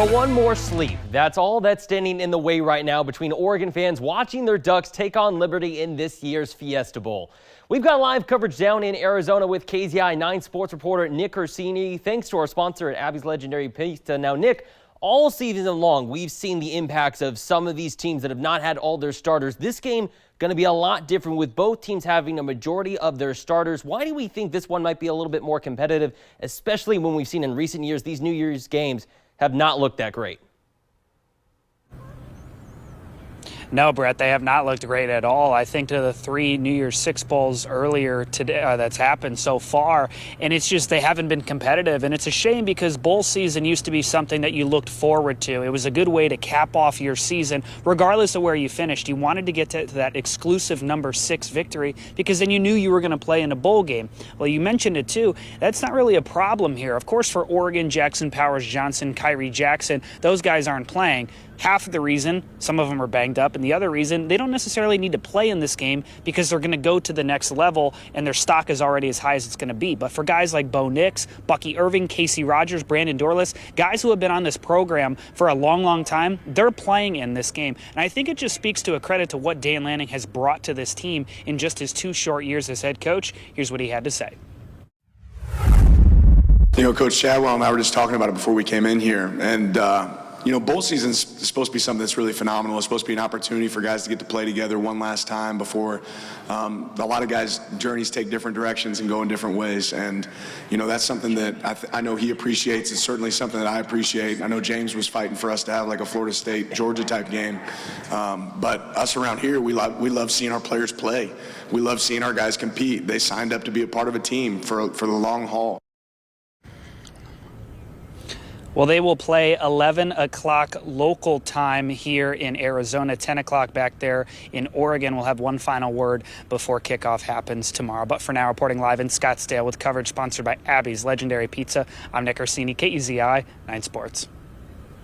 But one more sleep. That's all that's standing in the way right now between Oregon fans watching their Ducks take on Liberty in this year's Fiesta Bowl. We've got live coverage down in Arizona with KZI 9 sports reporter Nick Orsini. Thanks to our sponsor at Abby's Legendary Pizza. Now, Nick, all season long, we've seen the impacts of some of these teams that have not had all their starters. This game going to be a lot different with both teams having a majority of their starters. Why do we think this one might be a little bit more competitive, especially when we've seen in recent years these New Year's games have not looked that great? No, Brett, they have not looked great at all. I think to the 3 New Year's Six Bowls earlier today that's happened so far, and it's just they haven't been competitive. And it's a shame because bowl season used to be something that you looked forward to. It was a good way to cap off your season, regardless of where you finished. You wanted to get to that exclusive number 6 victory because then you knew you were going to play in a bowl game. Well, you mentioned it too. That's not really a problem here. Of course, for Oregon, Jackson Powers Johnson, Kyrie Jackson, those guys aren't playing. Half of the reason, some of them are banged up, and the other reason, they don't necessarily need to play in this game because they're going to go to the next level and their stock is already as high as it's going to be. But for guys like Bo Nix, Bucky Irving, Casey Rogers, Brandon Dorless, guys who have been on this program for a long, long time, they're playing in this game. And I think it just speaks to a credit to what Dan Lanning has brought to this team in just his 2 short years as head coach. Here's what he had to say. You know, Coach Chadwell and I were just talking about it before we came in here, and you know, bowl season is supposed to be something that's really phenomenal. It's supposed to be an opportunity for guys to get to play together one last time before a lot of guys' journeys take different directions and go in different ways. And, you know, that's something that I know he appreciates. It's certainly something that I appreciate. I know James was fighting for us to have like a Florida State, Georgia type game. But us around here, we love seeing our players play. We love seeing our guys compete. They signed up to be a part of a team for the long haul. Well, they will play 11 o'clock local time here in Arizona, 10 o'clock back there in Oregon. We'll have one final word before kickoff happens tomorrow. But for now, reporting live in Scottsdale with coverage sponsored by Abby's Legendary Pizza, I'm Nick Orsini, KUZI 9 Sports.